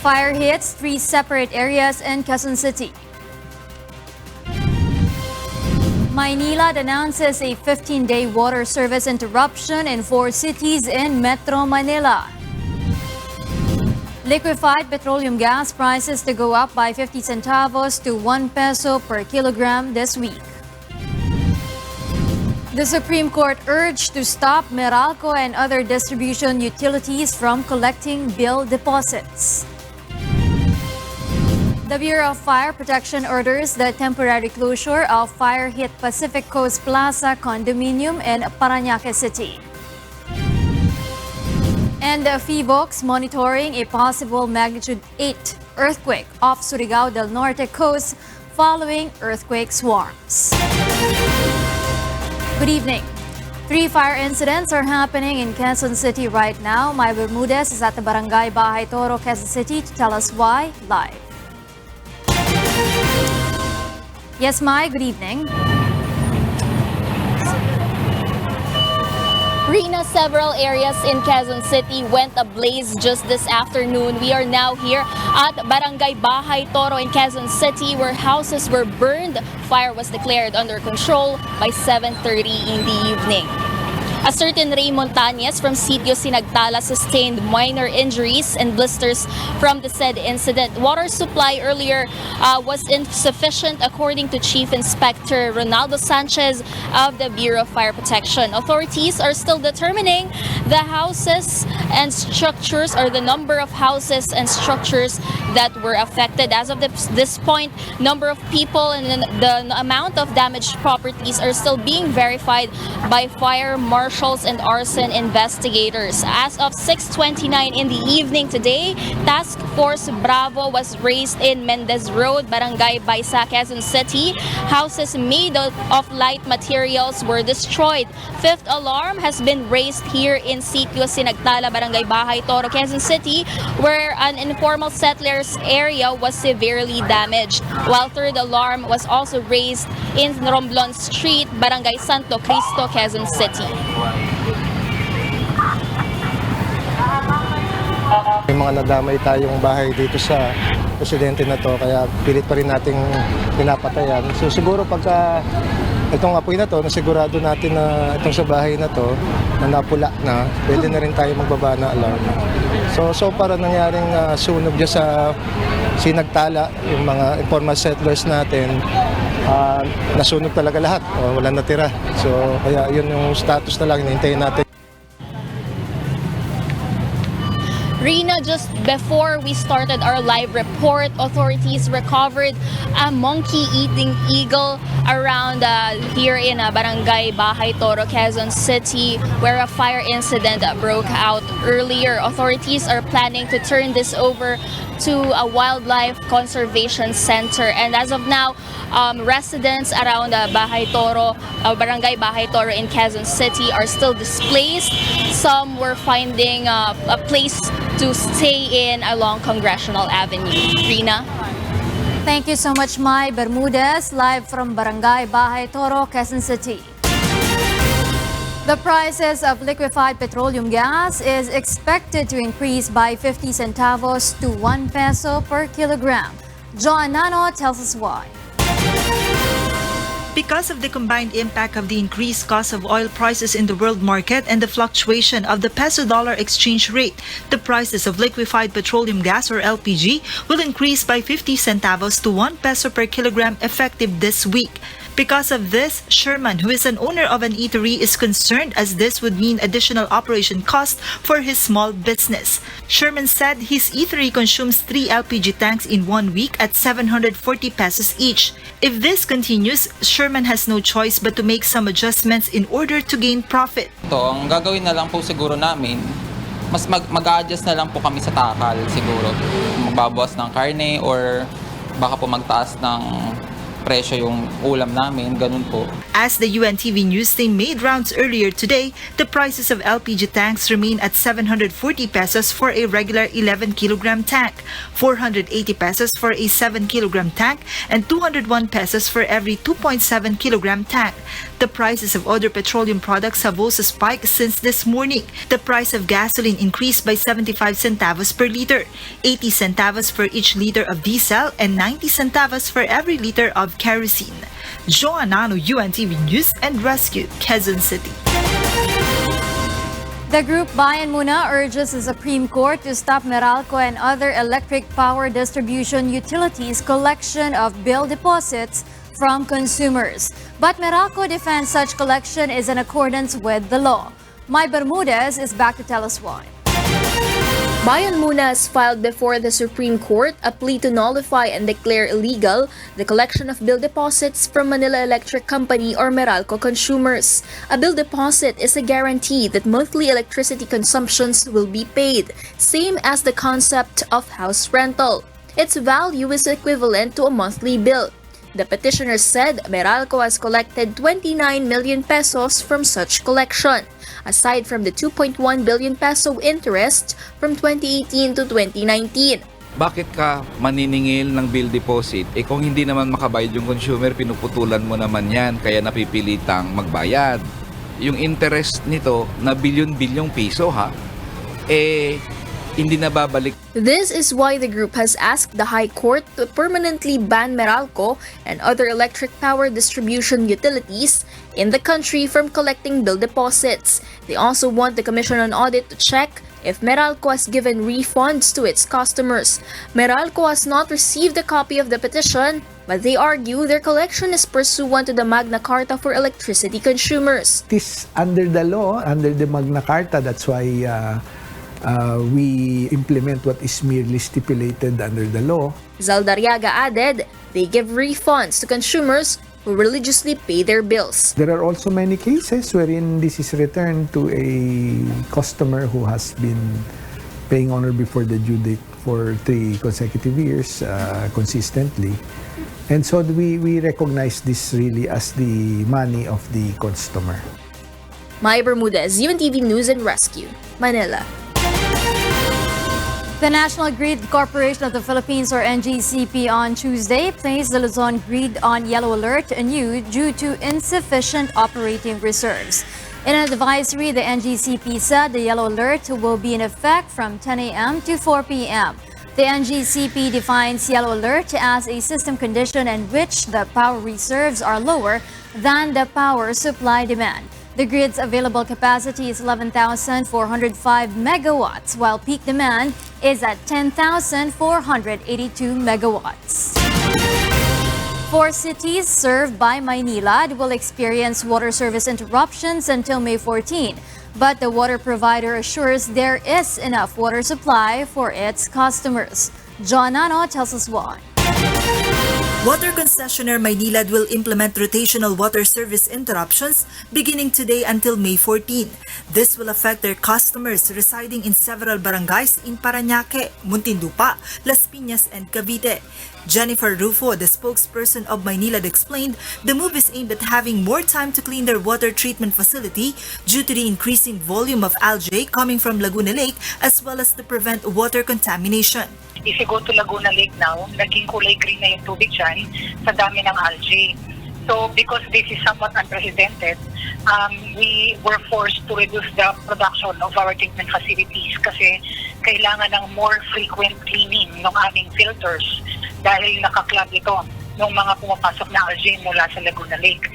fire hits 3 separate areas in Quezon City. Maynila announces a 15-day water service interruption in 4 cities in Metro Manila. Liquefied petroleum gas prices to go up by 50 centavos to 1 peso per kilogram this week. The Supreme Court urged to stop Meralco and other distribution utilities from collecting bill deposits. The Bureau of Fire Protection orders the temporary closure of fire-hit Pacific Coast Plaza condominium in Parañaque City. And the PHIVOLCS monitoring a possible magnitude 8 earthquake off Surigao del Norte coast following earthquake swarms. Good evening. 3 fire incidents are happening in Quezon City right now. My Bermudez is at the Barangay Bahay Toro, Quezon City to tell us why live. Yes, Mai, good evening. Rina, several areas in Quezon City went ablaze just this afternoon. We are now here at Barangay Bahay Toro in Quezon City where houses were burned. Fire was declared under control by 7:30 in the evening. A certain Ray Montañez from Sitio Sinagtala sustained minor injuries and blisters from the said incident. Water supply earlier was insufficient according to Chief Inspector Ronaldo Sanchez of the Bureau of Fire Protection. Authorities are still determining the houses and structures or the number of houses and structures that were affected. As of this point, number of people and the amount of damaged properties are still being verified by fire marshals and arson investigators. As of 6:29 in the evening today, Task Force Bravo was raised in Mendez Road, Barangay Baisa, Quezon City. Houses made of light materials were destroyed. 5th alarm has been raised here in Sitio Sinagtala, Barangay Bahay Toro, Quezon City, where an informal settlers area was severely damaged. While 3rd alarm was also raised in Romblon Street, Barangay Santo Cristo, Quezon City. May mga nadamay tayong bahay dito sa presidente na to, kaya pilit pa rin nating pinapatayan. So siguro pagka itong apoy na to, nasigurado natin na itong sa bahay na to, na napula na, pwede na rin tayo magbaba na alarm. So para nangyaring sunog dyan sa Sinagtala, yung mga informal settlers natin, nasunog talaga lahat, wala natira. So kaya yun yung status na lang, hinintayin natin. Rina, just before we started our live report, authorities recovered a monkey-eating eagle around here in Barangay Bahay Toro, Quezon City, where a fire incident broke out earlier. Authorities are planning to turn this over to a wildlife conservation center. And as of now, residents around Bahay Toro, Barangay Bahay Toro in Quezon City are still displaced. Some were finding a place to stay in along Congressional Avenue. Rina? Thank you so much, Mai Bermudez, live from Barangay Bahay Toro, Quezon City. The prices of liquefied petroleum gas is expected to increase by 50 centavos to 1 peso per kilogram. John Nano tells us why. Because of the combined impact of the increased cost of oil prices in the world market and the fluctuation of the peso-dollar exchange rate, the prices of liquefied petroleum gas or LPG will increase by 50 centavos to 1 peso per kilogram effective this week. Because of this, Sherman, who is an owner of an eatery, is concerned as this would mean additional operation cost for his small business. Sherman said his eatery consumes 3 LPG tanks in 1 week at 740 pesos each. If this continues, Sherman has no choice but to make some adjustments in order to gain profit. Ang gagawin na lang po siguro namin, mas mag-a-adjust na lang po kami sa takal siguro. Magbabawas ng karne or baka po magtaas ng presyo yung ulam namin, ganun po. As the UNTV news team made rounds earlier today, the prices of LPG tanks remain at 740 pesos for a regular 11 kilogram tank, 480 pesos for a 7 kilogram tank, and 201 pesos for every 2.7 kilogram tank. The prices of other petroleum products have also spiked since this morning. The price of gasoline increased by 75 centavos per liter, 80 centavos for each liter of diesel, and 90 centavos for every liter of kerosene. Joanano, UNTV News and Rescue, Quezon City. The group Bayan Muna urges the Supreme Court to stop Meralco and other electric power distribution utilities' collection of bill deposits from consumers. But Meralco defends such collection is in accordance with the law. My Bermudez is back to tell us why. Bayan Muna has filed before the Supreme Court a plea to nullify and declare illegal the collection of bill deposits from Manila Electric Company or Meralco consumers. A bill deposit is a guarantee that monthly electricity consumptions will be paid, same as the concept of house rental. Its value is equivalent to a monthly bill. The petitioner said Meralco has collected 29 million pesos from such collection, aside from the 2.1 billion peso interest from 2018 to 2019. Bakit ka maniningil ng bill deposit? Kung hindi naman makabayad yung consumer, pinuputulan mo naman yan, kaya napipilitang magbayad. Yung interest nito na bilyon-bilyong piso hindi na babalik. This is why the group has asked the High Court to permanently ban Meralco and other electric power distribution utilities in the country from collecting bill deposits. They also want the Commission on Audit to check if Meralco has given refunds to its customers. Meralco has not received a copy of the petition, but they argue their collection is pursuant to the Magna Carta for electricity consumers. It is under the law, under the Magna Carta. That's why we implement what is merely stipulated under the law. Zaldariaga added they give refunds to consumers who religiously pay their bills. There are also many cases wherein this is returned to a customer who has been paying on or before the due date for 3 consecutive years consistently. And so we recognize this really as the money of the customer. Maya Bermudez, UNTV News and Rescue, Manila. The National Grid Corporation of the Philippines, or NGCP, on Tuesday placed the Luzon grid on yellow alert anew due to insufficient operating reserves. In an advisory, the NGCP said the yellow alert will be in effect from 10 a.m. to 4 p.m. The NGCP defines yellow alert as a system condition in which the power reserves are lower than the power supply demand. The grid's available capacity is 11,405 megawatts, while peak demand is at 10,482 megawatts. 4 cities served by Maynilad will experience water service interruptions until May 14, but the water provider assures there is enough water supply for its customers. John Nano tells us why. Water concessionaire Maynilad will implement rotational water service interruptions beginning today until May 14. This will affect their customers residing in several barangays in Parañaque, Muntinlupa, Las Piñas, and Cavite. Jennifer Rufo, the spokesperson of Maynilad, explained the move is aimed at having more time to clean their water treatment facility due to the increasing volume of algae coming from Laguna Lake, as well as to prevent water contamination. If you go to Laguna Lake now, naging kulay green na yung tubig dyan sa dami ng algae. So because this is somewhat unprecedented, we were forced to reduce the production of our treatment facilities kasi kailangan ng more frequent cleaning ng aming filters dahil nakaklag ito ng mga pumapasok na algae mula sa Laguna Lake.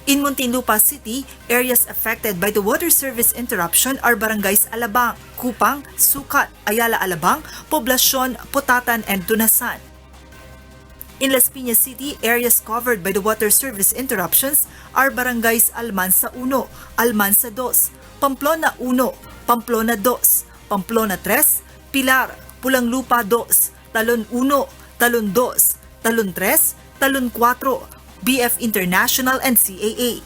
In Muntinlupa City, areas affected by the water service interruption are barangays Alabang, Kupang, Sukat, Ayala Alabang, Poblacion, Putatan, and Tunasan. In Las Piñas City, areas covered by the water service interruptions are barangays Almansa 1, Almansa 2, Pamplona 1, Pamplona 2, Pamplona 3, Pilar, Pulanglupa 2, Talon 1, Talon 2, Talon 3, Talon 4, BF International, and CAA.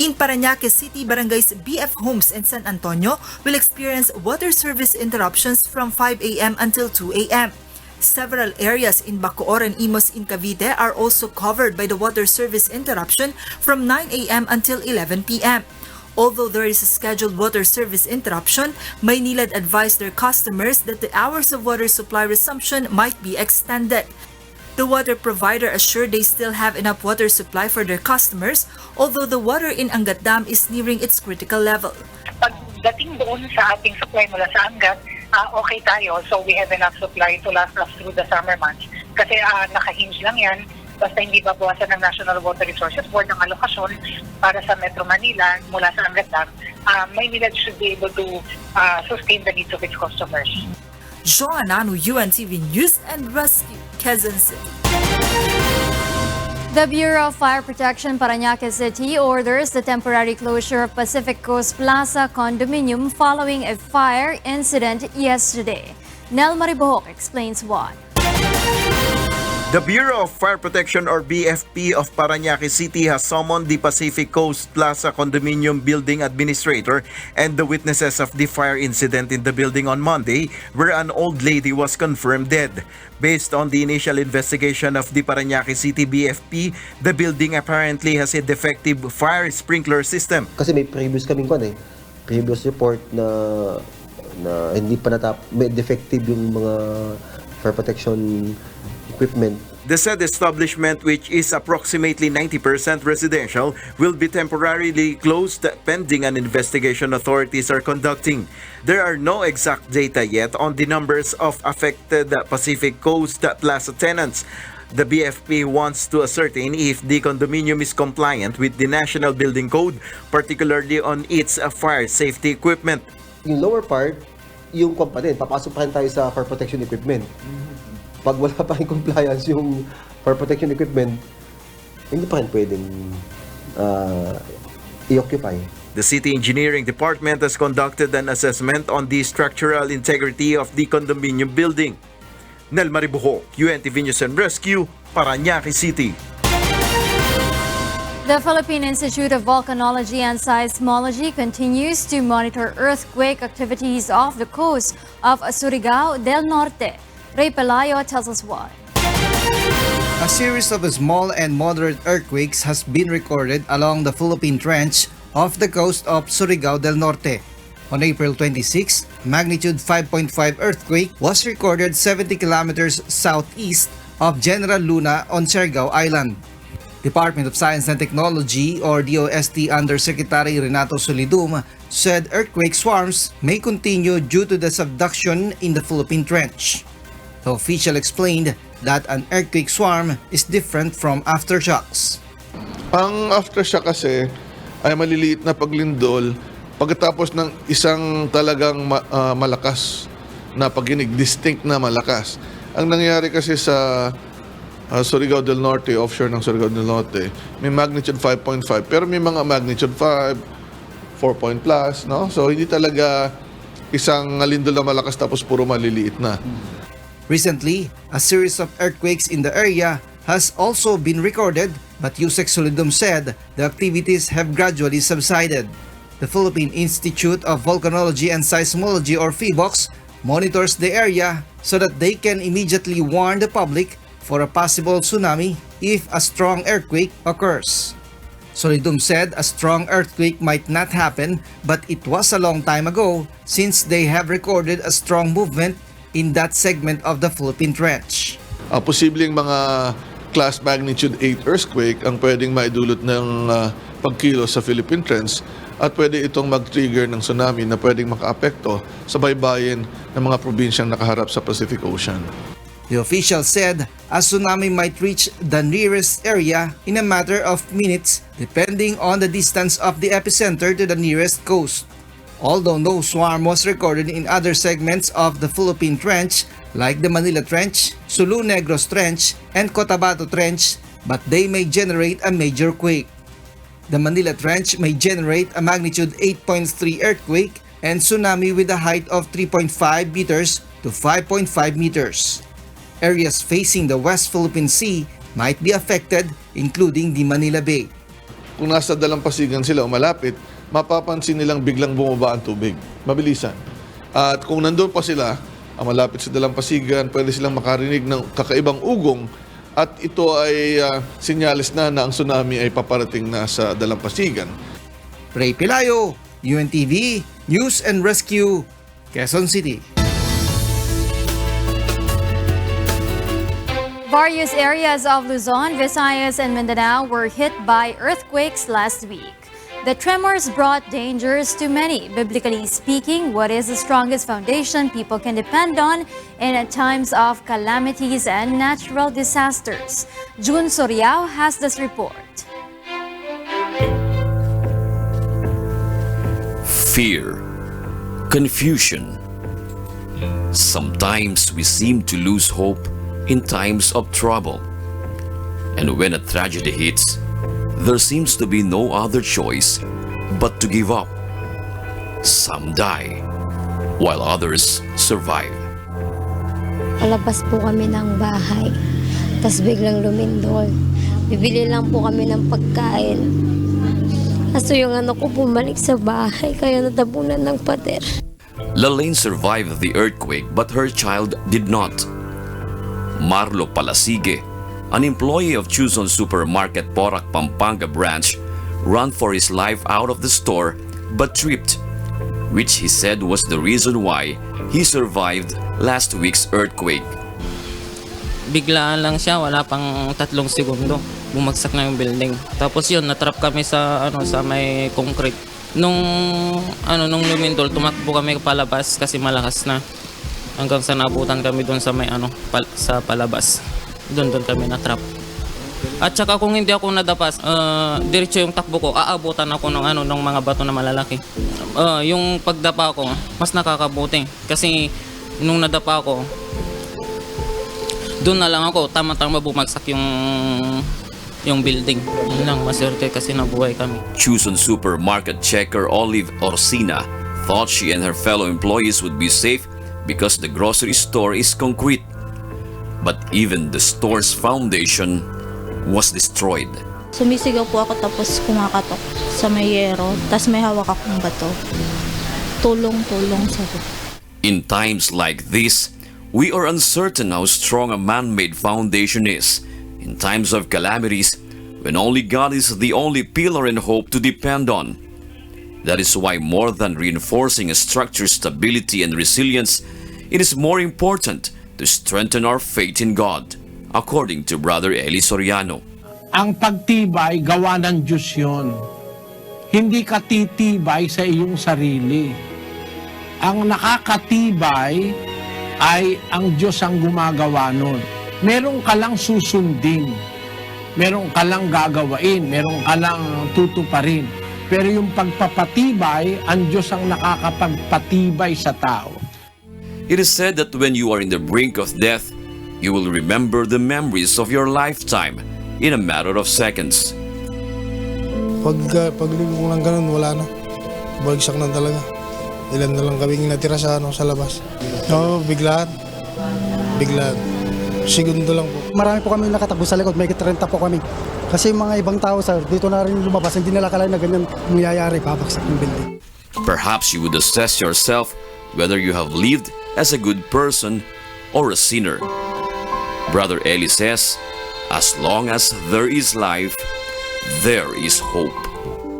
In Parañaque City, barangays BF Homes and San Antonio will experience water service interruptions from 5 a.m. until 2 a.m. Several areas in Bacoor and Imos in Cavite are also covered by the water service interruption from 9 a.m. until 11 p.m. Although there is a scheduled water service interruption, Maynilad advised their customers that the hours of water supply resumption might be extended. The water provider assured they still have enough water supply for their customers, although the water in Angat Dam is nearing its critical level. Pagdating doon sa ating supply mula sa Angat, okay tayo. So we have enough supply to last us through the summer months. Kasi naka-hinge lang yan, basta hindi babawasan ng National Water Resources Board ng alokasyon para sa Metro Manila mula sa Angat Dam, Maynila should be able to sustain the needs of its customers. Joanna, UNTV News and Rescue, Quezon City. The Bureau of Fire Protection Parañaque City orders the temporary closure of Pacific Coast Plaza condominium following a fire incident yesterday. Nel Maribohok explains why. The Bureau of Fire Protection or BFP of Parañaque City has summoned the Pacific Coast Plaza Condominium Building Administrator and the witnesses of the fire incident in the building on Monday, where an old lady was confirmed dead. Based on the initial investigation of the Parañaque City BFP, the building apparently has a defective fire sprinkler system. Kasi may previous report na hindi pa may defective yung mga fire protection equipment. The said establishment, which is approximately 90% residential, will be temporarily closed pending an investigation authorities are conducting. There are no exact data yet on the numbers of affected Pacific Coast Plaza tenants. The BFP wants to ascertain if the condominium is compliant with the National Building Code, particularly on its fire safety equipment. Yung lower part, yung component, papasok pa rin tayo sa fire protection equipment. Pag wala pa rin compliance yung fire protection equipment, hindi pa rin pwedeng i-occupy. The City Engineering Department has conducted an assessment on the structural integrity of the condominium building. Nel Maribohok, UNTV News and Rescue, Parañaque City. The Philippine Institute of Volcanology and Seismology continues to monitor earthquake activities off the coast of Surigao del Norte. Ray Pelayo tells us why. A series of small and moderate earthquakes has been recorded along the Philippine Trench off the coast of Surigao del Norte. On April 26, magnitude 5.5 earthquake was recorded 70 kilometers southeast of General Luna on Surigao Island. Department of Science and Technology or DOST Undersecretary Renato Solidum said earthquake swarms may continue due to the subduction in the Philippine Trench. The official explained that an earthquake swarm is different from aftershocks. Ang aftershock kasi ay maliliit na paglindol pagkatapos ng isang talagang malakas na pagginig, distinct na malakas. Ang nangyari kasi sa Surigao del Norte, offshore ng Surigao del Norte, may magnitude 5.5 pero may mga magnitude 5, 4 point plus, no? So hindi talaga isang lindol na malakas tapos puro maliliit na. Recently, a series of earthquakes in the area has also been recorded, but Yusek Solidum said the activities have gradually subsided. The Philippine Institute of Volcanology and Seismology or PHIVOLCS monitors the area so that they can immediately warn the public for a possible tsunami if a strong earthquake occurs. Solidum said a strong earthquake might not happen, but it was a long time ago since they have recorded a strong movement in that segment of the Philippine Trench. Posibleng mga class magnitude 8 earthquake ang pwedeng maidulot ng pagkilos sa Philippine Trench at pwede itong mag-trigger ng tsunami na pwedeng makaapekto sa baybayin ng mga probinsyang nakaharap sa Pacific Ocean. The official said a tsunami might reach the nearest area in a matter of minutes depending on the distance of the epicenter to the nearest coast. Although no swarm was recorded in other segments of the Philippine Trench like the Manila Trench, Sulu Negros Trench, and Cotabato Trench, but they may generate a major quake. The Manila Trench may generate a magnitude 8.3 earthquake and tsunami with a height of 3.5 meters to 5.5 meters. Areas facing the West Philippine Sea might be affected, including the Manila Bay. Kung nasa dalampasigan sila o malapit, mapapansin nilang biglang bumaba ang tubig. Mabilisan. At kung nandun pa sila, malapit sa dalampasigan, pwede silang makarinig ng kakaibang ugong at ito ay senyales na ang tsunami ay paparating na sa dalampasigan. Ray Pelayo, UNTV, News and Rescue, Quezon City. Various areas of Luzon, Visayas, and Mindanao were hit by earthquakes last week. The tremors brought dangers to many. Biblically speaking, what is the strongest foundation people can depend on in times of calamities and natural disasters? June Soriao has this report. Fear, confusion. Sometimes we seem to lose hope in times of trouble. And when a tragedy hits, there seems to be no other choice but to give up. Some die, while others survive. Palabas po kami ng bahay, tas biglang lumindol. Bibili lang po kami ng pagkain. Kaso yung anak ko bumalik sa bahay, kaya natabunan ng pader. Lalaine survived the earthquake but her child did not. Marlo Palasige, an employee of Quezon Supermarket Porac, Pampanga branch, ran for his life out of the store but tripped, which he said was the reason why he survived last week's earthquake. Biglaan lang siya, wala pang 3 segundo. Bumagsak na yung building. Tapos yun, natrap kami sa sa may concrete. Nung lumindol, tumakbo kami palabas kasi malakas na. Hanggang sa nabutan kami doon sa may sa palabas. Doon kami natrap. At saka kung hindi ako nadapas, diretso yung takbo ko, aabutan ako ng mga bato na malalaki. Yung pagdapa ko, mas nakakabuti kasi nung nadapa ko, doon na lang ako, tama-tama bumagsak yung building. Yun lang, maswerte kasi nabuhay kami. Quezon Supermarket checker Olive Orsina thought she and her fellow employees would be safe because the grocery store is concrete. But even the store's foundation was destroyed. Sumisigaw po ako tapos kumakatok sa may yero, tapos may hawak akong bato. Tulong-tulong sabi. In times like this, we are uncertain how strong a man-made foundation is. In times of calamities, when only God is the only pillar and hope to depend on. That is why more than reinforcing a structure's stability and resilience, it is more important to strengthen our faith in God, according to Brother Eli Soriano. Ang pagtibay, gawa ng Diyos yun. Hindi ka titibay sa iyong sarili. Ang nakakatibay ay ang Diyos ang gumagawa nun. Meron ka lang susundin. Meron ka lang gagawain. Meron ka lang tutuparin. Pero yung pagpapatibay, ang Diyos ang nakakapagpatibay sa tao. It is said that when you are in the brink of death, you will remember the memories of your lifetime in a matter of seconds. Pagligo lang ganun, wala na. Bagsak na talaga. Ilan na lang kaming natira sa labas. Biglaan. Segundo lang po. Marami po kami nakatakbo sa likod, may 30 po kami. Kasi mga ibang tao, sir, dito na rin lumabas, hindi nila akalain na ganyan mangyayari, babaksak ng building. Perhaps you would assess yourself whether you have lived as a good person or a sinner. Brother Eli says, as long as there is life, there is hope.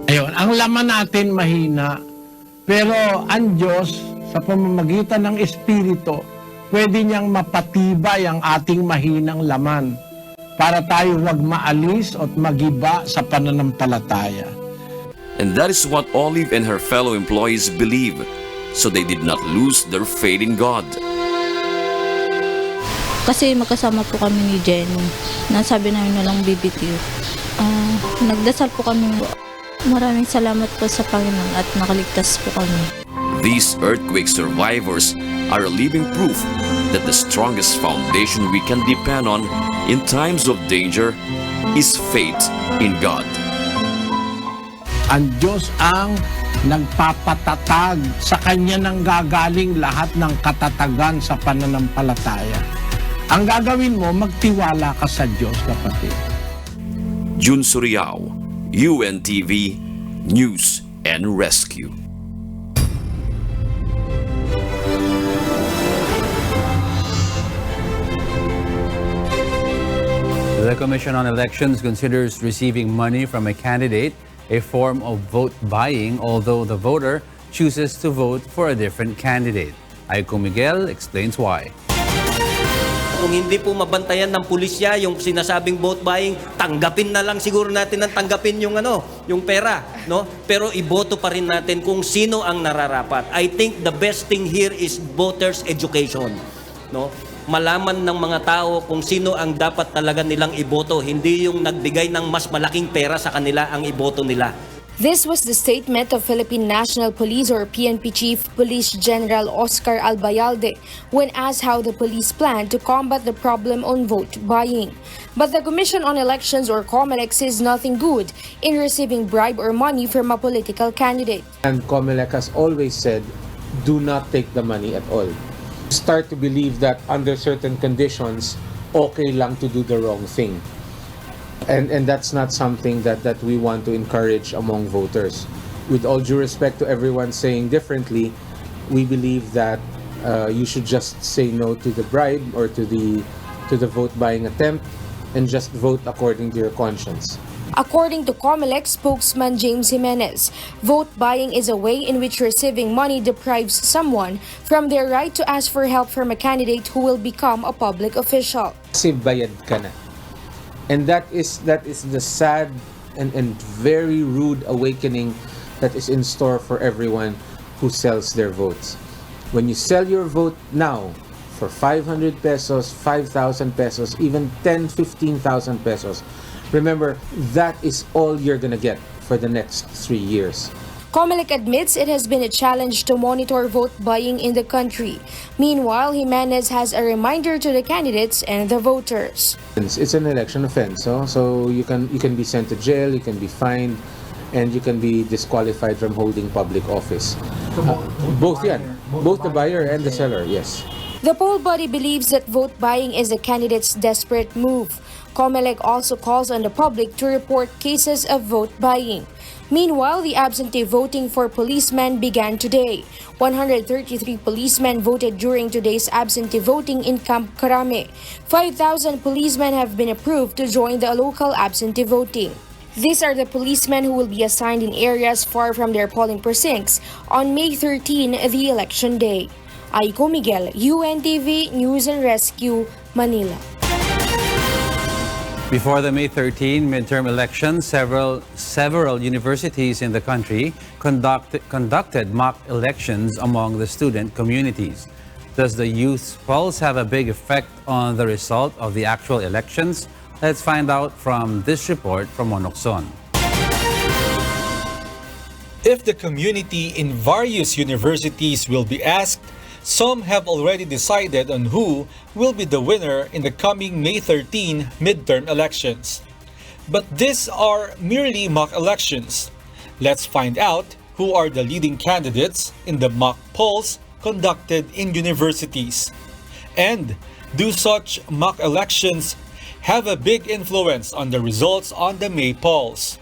Ayun, ang laman natin mahina, pero ang Diyos sa pamamagitan ng Espiritu, pwede niyang mapatibay ang ating mahinang laman para tayo huwag maalis at magiba sa pananampalataya. And that is what Olive and her fellow employees believe, so they did not lose their faith in God. Kasi magkasama po kami ni Jenny. Nasabi namin na lang BBQ. Nagdasal po kami. Maraming salamat po sa Panginoon at nakaligtas po kami. These earthquake survivors are a living proof that the strongest foundation we can depend on in times of danger is faith in God. Ang Diyos ang nagpapatatag, sa Kanya nang gagaling lahat ng katatagan sa pananampalataya. Ang gagawin mo, magtiwala ka sa Diyos, kapatid. June Soriao, UNTV, News and Rescue. The Commission on Elections considers receiving money from a candidate a form of vote buying, although the voter chooses to vote for a different candidate. Aiko Miguel explains why. Kung hindi po mabantayan ng pulisya yung sinasabing vote buying, tanggapin na lang siguro natin ng tanggapin yung pera, no? Pero iboto pa rin natin kung sino ang nararapat. I think the best thing here is voters education, no? Malaman ng mga tao kung sino ang dapat talaga nilang iboto, hindi yung nagbigay ng mas malaking pera sa kanila ang iboto nila. This was the statement of Philippine National Police or PNP Chief Police General Oscar Albayalde when asked how the police plan to combat the problem on vote buying. But the Commission on Elections or COMELEC says nothing good in receiving bribe or money from a political candidate. And COMELEC has always said, do not take the money at all. Start to believe that under certain conditions, okay lang to do the wrong thing. And that's not something that we want to encourage among voters. With all due respect to everyone saying differently, we believe that you should just say no to the bribe or to the vote buying attempt and just vote according to your conscience. According to COMELEC spokesman James Jimenez, vote buying is a way in which receiving money deprives someone from their right to ask for help from a candidate who will become a public official. Kasi bayad ka na. And that is the sad and very rude awakening that is in store for everyone who sells their votes. When you sell your vote now for 500 pesos, 5,000 pesos, even 10, 15,000 pesos, remember, that is all you're gonna get for the next 3 years. COMELEC admits it has been a challenge to monitor vote buying in the country. Meanwhile, Jimenez has a reminder to the candidates and the voters. It's an election offense, so you can be sent to jail, you can be fined, and you can be disqualified from holding public office. Both the buyer and the seller, yes. The poll body believes that vote buying is a candidate's desperate move. COMELEC also calls on the public to report cases of vote buying. Meanwhile, the absentee voting for policemen began today. 133 policemen voted during today's absentee voting in Camp Carame. 5,000 policemen have been approved to join the local absentee voting. These are the policemen who will be assigned in areas far from their polling precincts on May 13, the election day. Aiko Miguel, UNTV News and Rescue, Manila. Before the May 13 midterm elections, several universities in the country conducted mock elections among the student communities. Does the youth pulse have a big effect on the result of the actual elections? Let's find out from this report from Monokson. If the community in various universities will be asked, some have already decided on who will be the winner in the coming May 13 midterm elections. But these are merely mock elections. Let's find out who are the leading candidates in the mock polls conducted in universities. And do such mock elections have a big influence on the results on the May polls?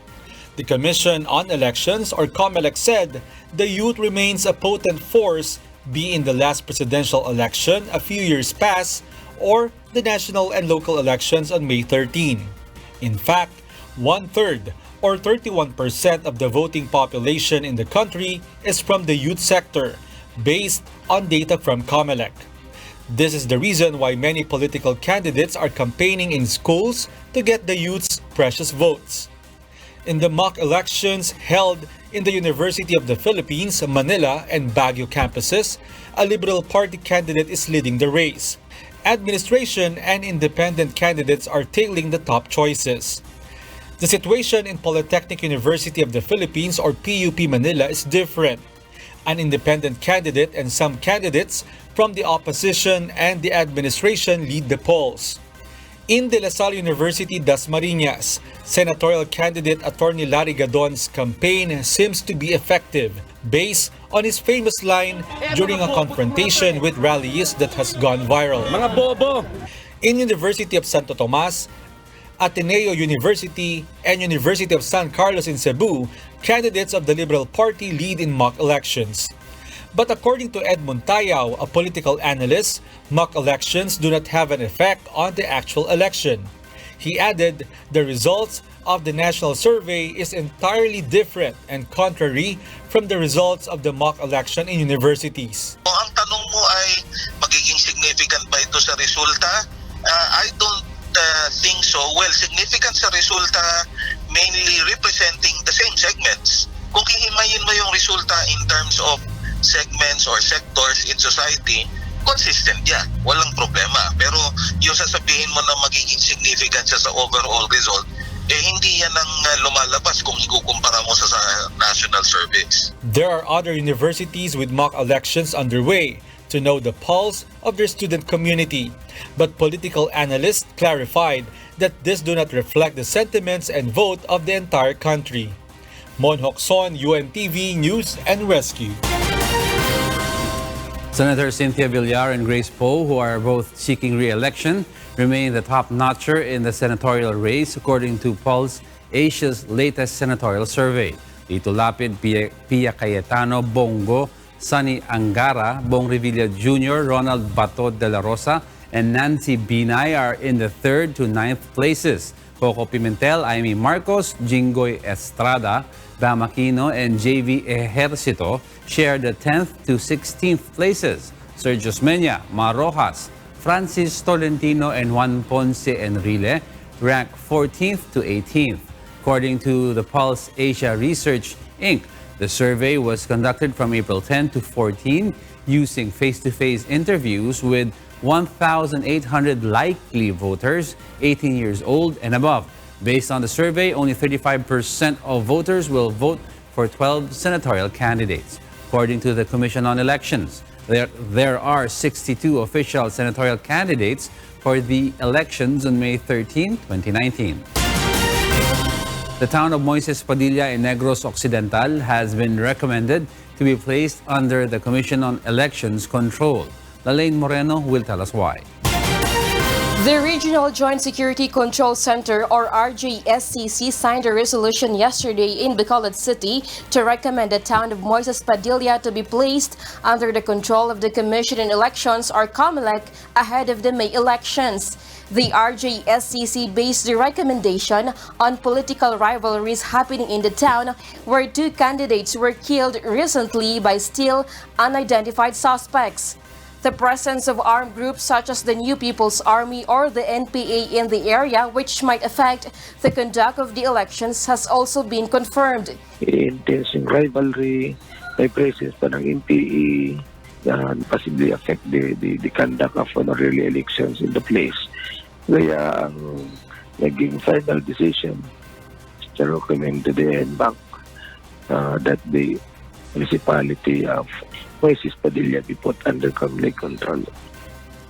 The Commission on Elections, or COMELEC, said the youth remains a potent force, be in the last presidential election a few years past or the national and local elections on May 13. In fact, 1/3 or 31% of the voting population in the country is from the youth sector, based on data from COMELEC. This is the reason why many political candidates are campaigning in schools to get the youth's precious votes. In the mock elections held in the University of the Philippines, Manila, and Baguio campuses, a Liberal Party candidate is leading the race. Administration and independent candidates are tailing the top choices. The situation in Polytechnic University of the Philippines, or PUP Manila, is different. An independent candidate and some candidates from the opposition and the administration lead the polls. In De La Salle University, Dasmariñas, senatorial candidate Attorney Larry Gadon's campaign seems to be effective based on his famous line during a confrontation with rallyists that has gone viral. Mga bobo! In University of Santo Tomas, Ateneo University, and University of San Carlos in Cebu, candidates of the Liberal Party lead in mock elections. But according to Edmund Tayao, a political analyst, mock elections do not have an effect on the actual election. He added, the results of the national survey is entirely different and contrary from the results of the mock election in universities. Ang tanong mo ay magiging significant ba ito sa resulta? I don't think so. Well, significant sa resulta mainly representing the same segments. Kung hihimayin mo yung resulta in terms of segments or sectors in society, consistent yan. Walang problema. Pero yung sasabihin mo na magiging significant siya sa overall result, hindi yan ang lumalabas kung ikukumpara mo sa national surveys. There are other universities with mock elections underway to know the pulse of their student community. But political analysts clarified that this do not reflect the sentiments and vote of the entire country. Mon Hokson, UNTV News and Rescue. Senator Cynthia Villar and Grace Poe, who are both seeking re-election, remain the top notcher in the senatorial race according to Pulse Asia's latest senatorial survey. Lito Lapid, Pia Cayetano, Bongo, Sunny Angara, Bong Revilla Jr., Ronald Bato de la Rosa, and Nancy Binay are in the 3rd to 9th places. Coco Pimentel, Amy Marcos, Jinggoy Estrada, Bam Aquino, and JV Ejercito share the 10th to 16th places. Sergio Menya, Mar Rojas, Francis Tolentino, and Juan Ponce Enrile rank 14th to 18th. According to the Pulse Asia Research, Inc., the survey was conducted from April 10 to 14 using face-to-face interviews with 1,800 likely voters 18 years old and above. Based on the survey, only 35% of voters will vote for 12 senatorial candidates. According to the Commission on Elections, there are 62 official senatorial candidates for the elections on May 13, 2019. The town of Moises Padilla in Negros Occidental has been recommended to be placed under the Commission on Elections control. Lalaine Moreno will tell us why. The Regional Joint Security Control Center, or RJSCC, signed a resolution yesterday in Bacolod City to recommend the town of Moises Padilla to be placed under the control of the Commission on Elections, or COMELEC, ahead of the May elections. The RJSCC based the recommendation on political rivalries happening in the town, where 2 candidates were killed recently by still unidentified suspects. The presence of armed groups such as the New People's Army or the NPA in the area, which might affect the conduct of the elections, has also been confirmed. Intense rivalry, may presence pa ng NPA possibly affect the conduct of early elections in the place. Kaya ang naging final decision to recommend to the NBank that the municipality of Moises Padilla be put under COMELEC control.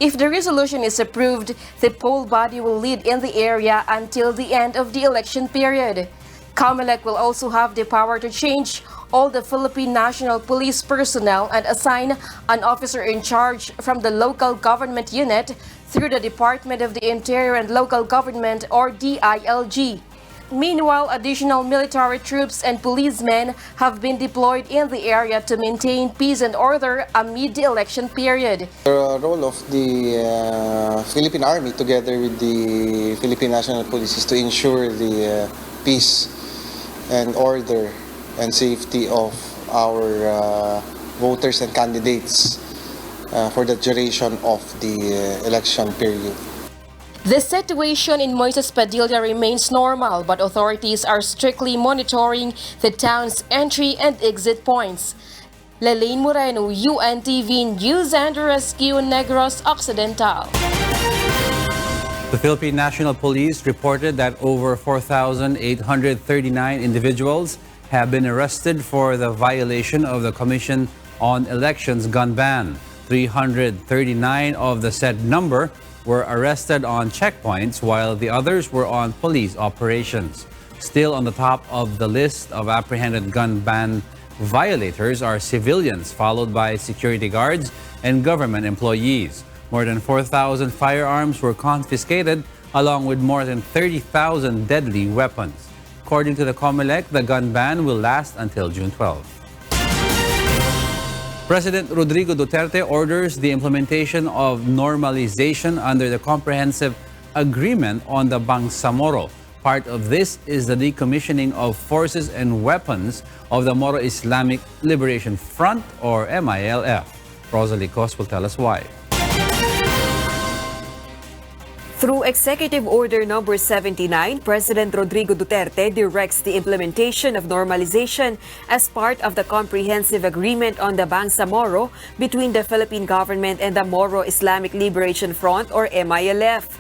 If the resolution is approved, the poll body will lead in the area until the end of the election period. COMELEC will also have the power to change all the Philippine National Police personnel and assign an officer in charge from the local government unit through the Department of the Interior and Local Government, or DILG. Meanwhile, additional military troops and policemen have been deployed in the area to maintain peace and order amid the election period. The role of the Philippine Army together with the Philippine National Police is to ensure the peace and order and safety of our voters and candidates for the duration of the election period. The situation in Moises Padilla remains normal, but authorities are strictly monitoring the town's entry and exit points. Lalaine Moreno, UNTV News and Rescue, Negros Occidental. The Philippine National Police reported that over 4,839 individuals have been arrested for the violation of the Commission on Elections gun ban. 339 of the said number were arrested on checkpoints, while the others were on police operations. Still on the top of the list of apprehended gun ban violators are civilians, followed by security guards and government employees. More than 4,000 firearms were confiscated, along with more than 30,000 deadly weapons. According to the COMELEC, the gun ban will last until June 12. President Rodrigo Duterte orders the implementation of normalization under the Comprehensive Agreement on the Bangsamoro. Part of this is the decommissioning of forces and weapons of the Moro Islamic Liberation Front, or MILF. Rosalie Cos will tell us why. Through Executive Order Number 79, President Rodrigo Duterte directs the implementation of normalization as part of the Comprehensive Agreement on the Bangsamoro between the Philippine government and the Moro Islamic Liberation Front or MILF.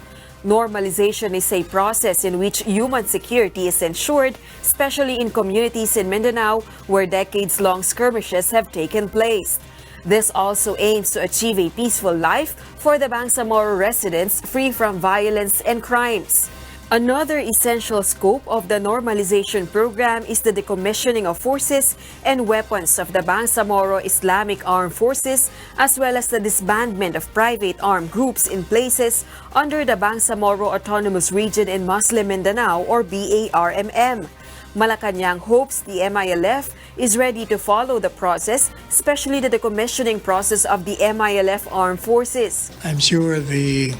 Normalization is a process in which human security is ensured, especially in communities in Mindanao where decades-long skirmishes have taken place. This also aims to achieve a peaceful life for the Bangsamoro residents free from violence and crimes. Another essential scope of the normalization program is the decommissioning of forces and weapons of the Bangsamoro Islamic Armed Forces, as well as the disbandment of private armed groups in places under the Bangsamoro Autonomous Region in Muslim Mindanao or BARMM. Malacanang hopes the MILF is ready to follow the process, especially the decommissioning process of the MILF armed forces. I'm sure the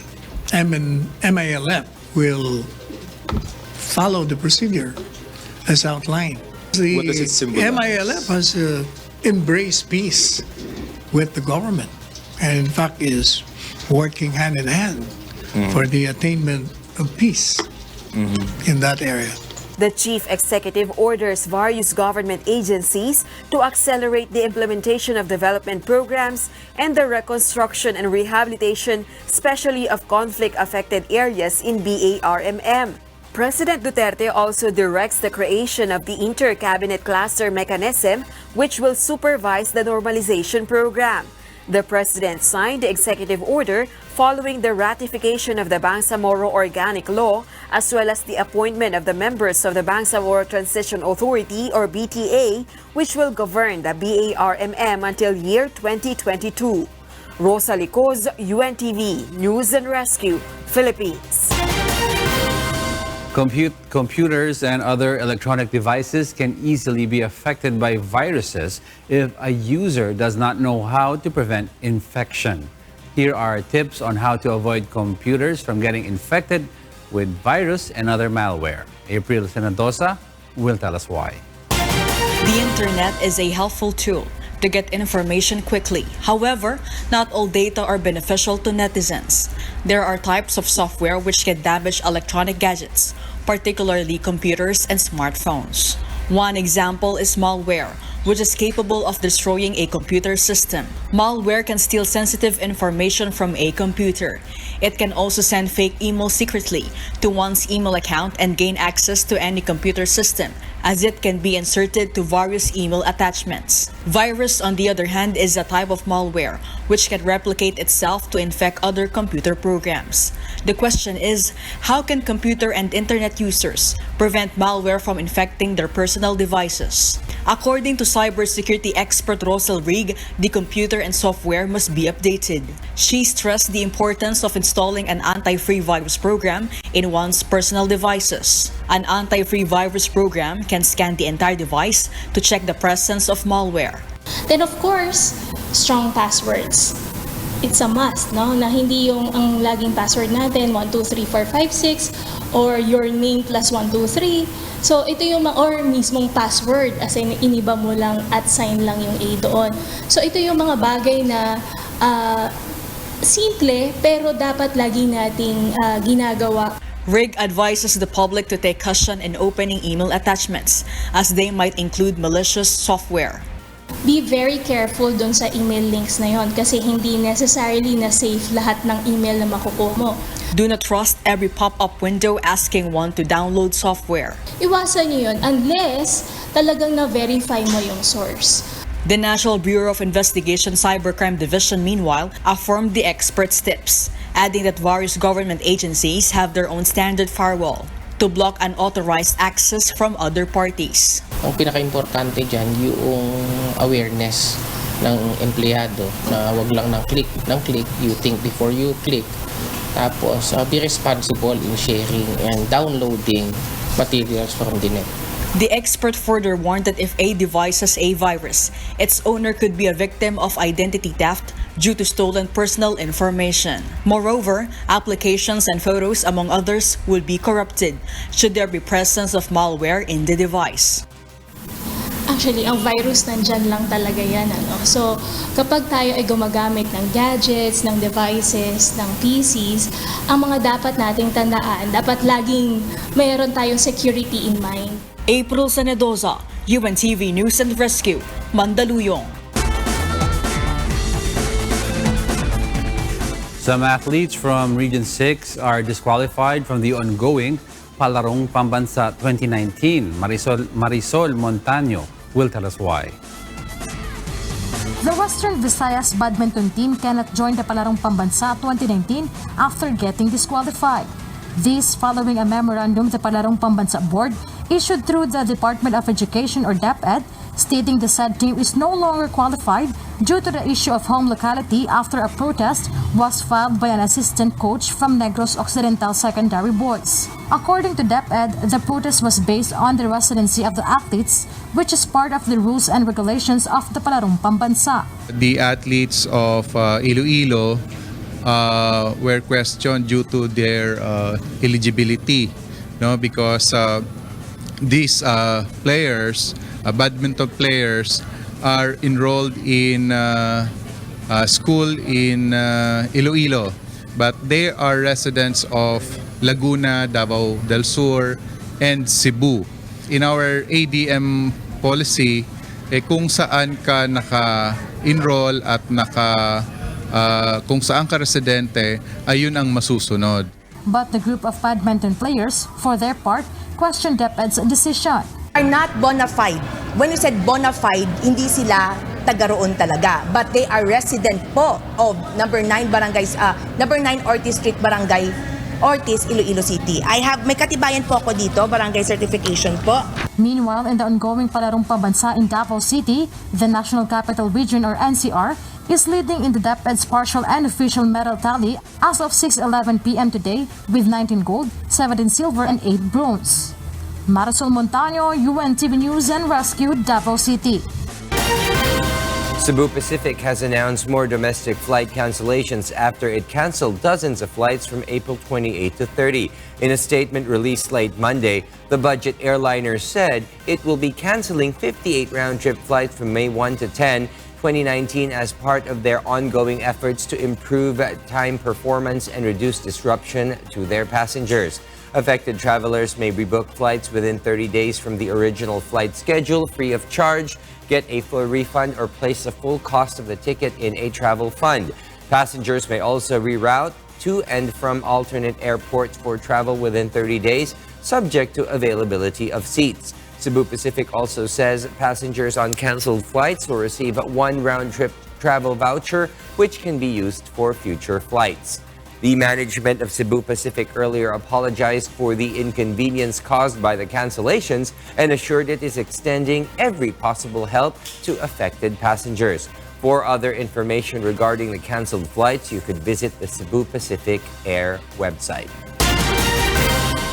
MILF will follow the procedure as outlined. The What does it symbolize? MILF has embraced peace with the government and in fact is working hand in hand for the attainment of peace in that area. The chief executive orders various government agencies to accelerate the implementation of development programs and the reconstruction and rehabilitation, especially of conflict-affected areas in BARMM. President Duterte also directs the creation of the Inter-Cabinet Cluster Mechanism, which will supervise the normalization program. The President signed the executive order following the ratification of the Bangsamoro Organic Law, as well as the appointment of the members of the Bangsamoro Transition Authority or BTA, which will govern the BARMM until year 2022. Rosa Licoz, UNTV, News and Rescue, Philippines. Computers and other electronic devices can easily be affected by viruses if a user does not know how to prevent infection. Here are tips on how to avoid computers from getting infected with virus and other malware. April Senadosa will tell us why. The internet is a helpful tool to get information quickly. However, not all data are beneficial to netizens. There are types of software which can damage electronic gadgets, particularly computers and smartphones. One example is malware, which is capable of destroying a computer system. Malware can steal sensitive information from a computer. It can also send fake emails secretly to one's email account and gain access to any computer system, as it can be inserted to various email attachments. Virus, on the other hand, is a type of malware which can replicate itself to infect other computer programs. The question is, how can computer and internet users prevent malware from infecting their personal devices? According to cybersecurity expert Rosel Rig, the computer and software must be updated. She stressed the importance of installing an anti-free virus program in one's personal devices. An anti-free virus program can scan the entire device to check the presence of malware. Then of course, strong passwords. It's a must, no? Na hindi yung ang laging password natin 123456 or your name plus 123. So ito yung or mismong password as in iniba mo lang at sign lang yung A doon. So ito yung mga bagay na simple pero dapat lagi nating ginagawa. Rig advises the public to take caution in opening email attachments as they might include malicious software. Be very careful dun sa email links na yon kasi hindi necessarily na safe lahat ng email na makukuha mo. Do not trust every pop-up window asking one to download software. Iwasan nyo yun unless talagang na-verify mo yung source. The National Bureau of Investigation Cybercrime Division, meanwhile, affirmed the experts' tips, adding that various government agencies have their own standard firewall to block unauthorized access from other parties. Ang pinaka-importante dyan, yung awareness ng empleyado na wag lang ng click, you think before you click. Tapos, be responsible in sharing and downloading materials from the net. The expert further warned that if a device has a virus, its owner could be a victim of identity theft due to stolen personal information. Moreover, applications and photos, among others, will be corrupted should there be presence of malware in the device. Actually, ang virus nandyan lang talaga yan. So, kapag tayo ay gumagamit ng gadgets, ng devices, ng PCs, ang mga dapat nating tandaan, dapat laging mayroon tayong security in mind. April Senedoza, UNTV News and Rescue, Mandaluyong. Some athletes from Region 6 are disqualified from the ongoing Palarong Pambansa 2019. Marisol Montaño will tell us why. The Western Visayas badminton team cannot join the Palarong Pambansa 2019 after getting disqualified. This following a memorandum the Palarong Pambansa Board issued through the Department of Education or DepEd, stating the said team is no longer qualified due to the issue of home locality after a protest was filed by an assistant coach from Negros Occidental Secondary Boys. According to DepEd, the protest was based on the residency of the athletes, which is part of the rules and regulations of the Palarong Pambansa. The athletes of Iloilo were questioned due to their eligibility, because these players, badminton players, are enrolled in school in Iloilo, but they are residents of Laguna, Davao del Sur, and Cebu. In our ADM policy, kung saan ka naka-enroll at kung saan ka residente, ayun ang masusunod. But the group of badminton players, for their part, questioned DepEd's decision. Are not bona fide. When you said bona fide, hindi sila taga roon talaga, but they are resident po of number 9 Ortiz Street, Barangay Ortiz, Iloilo City. May katibayan po ako dito, barangay certification po. Meanwhile, in the ongoing Palarong Pambansa in Davao City, the National Capital Region or NCR is leading in the DepEd's partial and official medal tally as of 6:11 p.m. today with 19 gold, 17 silver, and 8 bronze. Marisol Montaño, UNTV News and Rescue, Davao City. Cebu Pacific has announced more domestic flight cancellations after it canceled dozens of flights from April 28 to 30. In a statement released late Monday, the budget airliner said it will be canceling 58 round-trip flights from May 1 to 10, 2019 as part of their ongoing efforts to improve time performance and reduce disruption to their passengers. Affected travelers may rebook flights within 30 days from the original flight schedule free of charge, get a full refund, or place the full cost of the ticket in a travel fund. Passengers may also reroute to and from alternate airports for travel within 30 days, subject to availability of seats. Cebu Pacific also says passengers on canceled flights will receive one round-trip travel voucher, which can be used for future flights. The management of Cebu Pacific earlier apologized for the inconvenience caused by the cancellations and assured it is extending every possible help to affected passengers. For other information regarding the canceled flights, you could visit the Cebu Pacific Air website.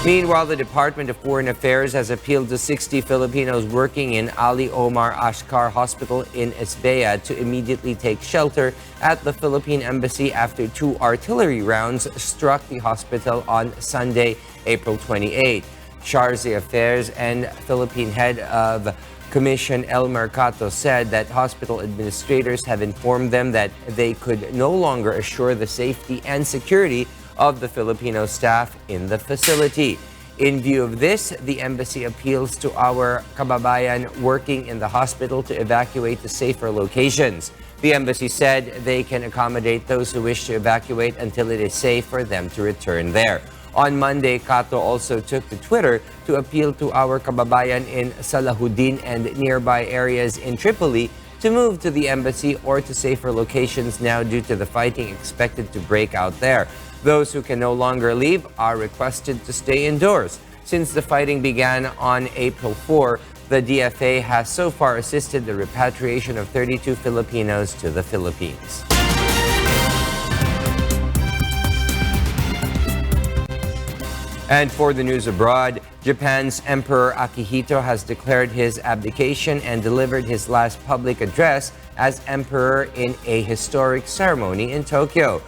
Meanwhile, the Department of Foreign Affairs has appealed to 60 Filipinos working in Ali Omar Ashkar Hospital in Esbea to immediately take shelter at the Philippine Embassy after 2 artillery rounds struck the hospital on Sunday, April 28. Charge d'Affaires and Philippine head of Commission El Mercato said that hospital administrators have informed them that they could no longer assure the safety and security of the Filipino staff in the facility. In view of this, the embassy appeals to our kababayan working in the hospital to evacuate to safer locations. The embassy said they can accommodate those who wish to evacuate until it is safe for them to return there. On Monday, Cato also took to Twitter to appeal to our kababayan in Salahuddin and nearby areas in Tripoli to move to the embassy or to safer locations now due to the fighting expected to break out there. Those who can no longer leave are requested to stay indoors. Since the fighting began on April 4, the DFA has so far assisted the repatriation of 32 Filipinos to the Philippines. And for the news abroad, Japan's Emperor Akihito has declared his abdication and delivered his last public address as emperor in a historic ceremony in Tokyo.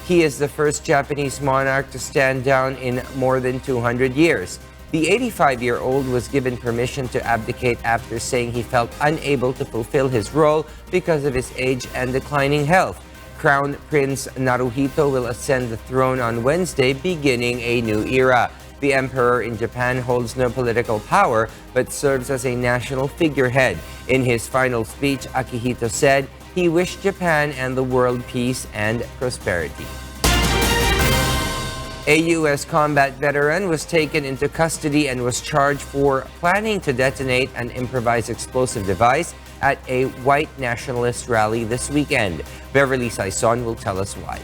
He is the first Japanese monarch to stand down in more than 200 years. The 85-year-old was given permission to abdicate after saying he felt unable to fulfill his role because of his age and declining health. Crown Prince Naruhito will ascend the throne on Wednesday, beginning a new era. The emperor in Japan holds no political power but serves as a national figurehead. In his final speech, Akihito said he wished Japan and the world peace and prosperity. A U.S. combat veteran was taken into custody and was charged for planning to detonate an improvised explosive device at a white nationalist rally this weekend. Beverly Saison will tell us why.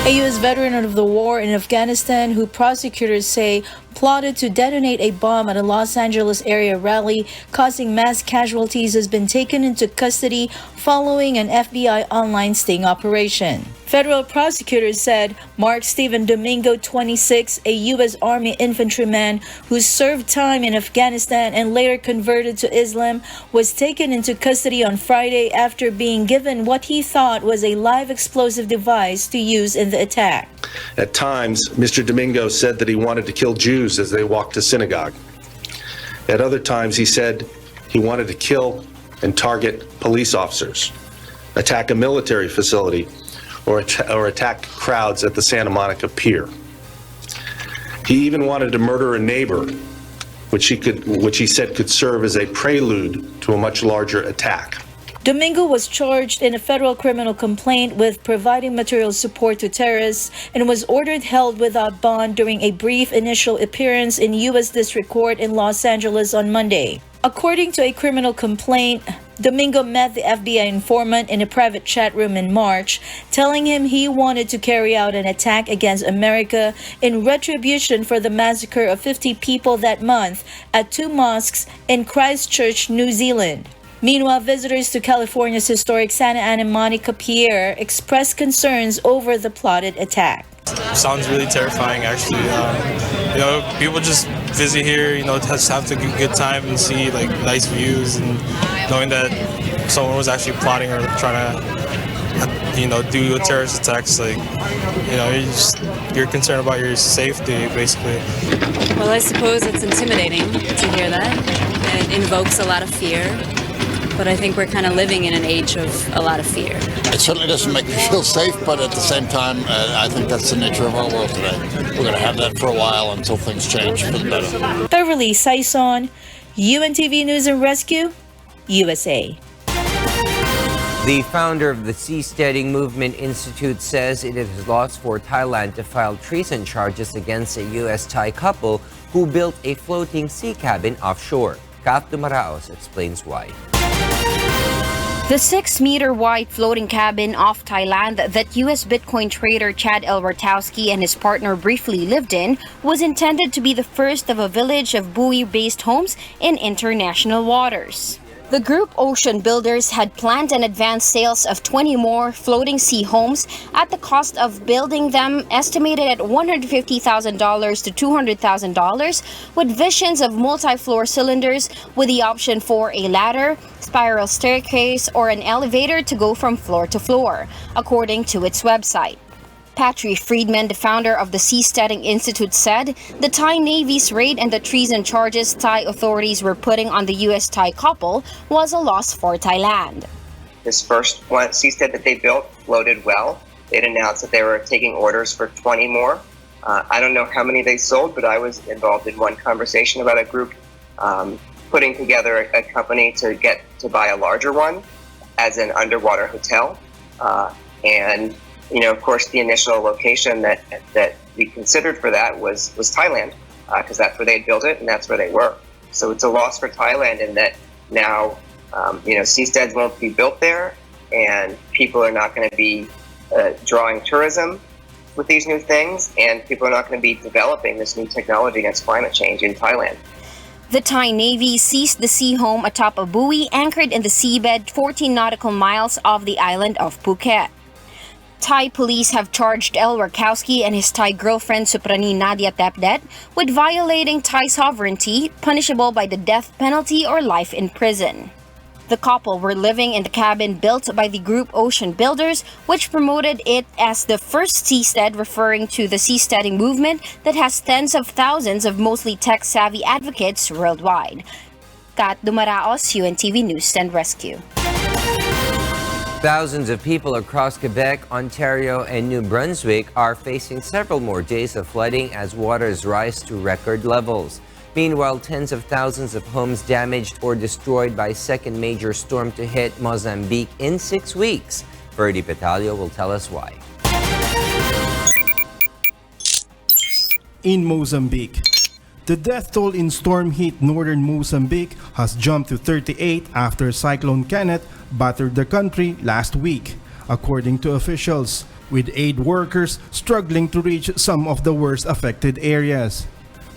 A U.S. veteran of the war in Afghanistan who prosecutors say plotted to detonate a bomb at a Los Angeles area rally, causing mass casualties, has been taken into custody following an FBI online sting operation. Federal prosecutors said Mark Stephen Domingo, 26, a U.S. Army infantryman who served time in Afghanistan and later converted to Islam, was taken into custody on Friday after being given what he thought was a live explosive device to use in the attack. At times, Mr. Domingo said that he wanted to kill Jews as they walked to synagogue. At other times, he said he wanted to kill and target police officers, attack a military facility, or attack crowds at the Santa Monica Pier. He even wanted to murder a neighbor, which he said could serve as a prelude to a much larger attack. Domingo was charged in a federal criminal complaint with providing material support to terrorists and was ordered held without bond during a brief initial appearance in U.S. District Court in Los Angeles on Monday. According to a criminal complaint, Domingo met the FBI informant in a private chat room in March, telling him he wanted to carry out an attack against America in retribution for the massacre of 50 people that month at 2 mosques in Christchurch, New Zealand. Meanwhile, visitors to California's historic Santa Ana Monica Pier expressed concerns over the plotted attack. Sounds really terrifying, actually. People just visit here, just have to get a good time and see like nice views, and knowing that someone was actually plotting or trying to, do a terrorist attacks, you're concerned about your safety, basically. Well, I suppose it's intimidating to hear that. It invokes a lot of fear. But I think we're kind of living in an age of a lot of fear. It certainly doesn't make me feel safe, but at the same time, I think that's the nature of our world today. We're going to have that for a while until things change for the better. Beverly Saison, UNTV News and Rescue, USA. The founder of the Seasteading Movement Institute says it is loss for Thailand to file treason charges against a U.S.-Thai couple who built a floating sea cabin offshore. Kath Dumaraos explains why. The 6-meter-wide floating cabin off Thailand that U.S. Bitcoin trader Chad L. Wartowski and his partner briefly lived in was intended to be the first of a village of buoy-based homes in international waters. The group Ocean Builders had planned an advanced sales of 20 more floating sea homes at the cost of building them estimated at $150,000 to $200,000, with visions of multi-floor cylinders with the option for a ladder, spiral staircase, or an elevator to go from floor to floor, according to its website. Patrick Friedman, the founder of the Seasteading Institute, said the Thai Navy's raid and the treason charges Thai authorities were putting on the U.S.-Thai couple was a loss for Thailand. This first one, seastead that they built, floated well. They'd announced that they were taking orders for 20 more. I don't know how many they sold, but I was involved in one conversation about a group putting together a company to buy a larger one as an underwater hotel. Of course, the initial location that we considered for that was Thailand, because that's where they had built it and that's where they were. So it's a loss for Thailand in that now, seasteads won't be built there, and people are not going to be drawing tourism with these new things, and people are not going to be developing this new technology against climate change in Thailand. The Thai Navy seized the sea home atop a buoy anchored in the seabed 14 nautical miles off the island of Phuket. Thai police have charged El Warkowski and his Thai girlfriend Suprani Nadia Tepdet with violating Thai sovereignty, punishable by the death penalty or life in prison. The couple were living in the cabin built by the group Ocean Builders, which promoted it as the first seastead, referring to the seasteading movement that has tens of thousands of mostly tech-savvy advocates worldwide. Kat Dumaraos, UNTV News and Rescue. Thousands of people across Quebec, Ontario, and New Brunswick are facing several more days of flooding as waters rise to record levels. Meanwhile, tens of thousands of homes damaged or destroyed by second major storm to hit Mozambique in 6 weeks. Ferdy Petalio will tell us why. In Mozambique, the death toll in storm-hit northern Mozambique has jumped to 38 after Cyclone Kenneth battered the country last week, according to officials, with aid workers struggling to reach some of the worst affected areas.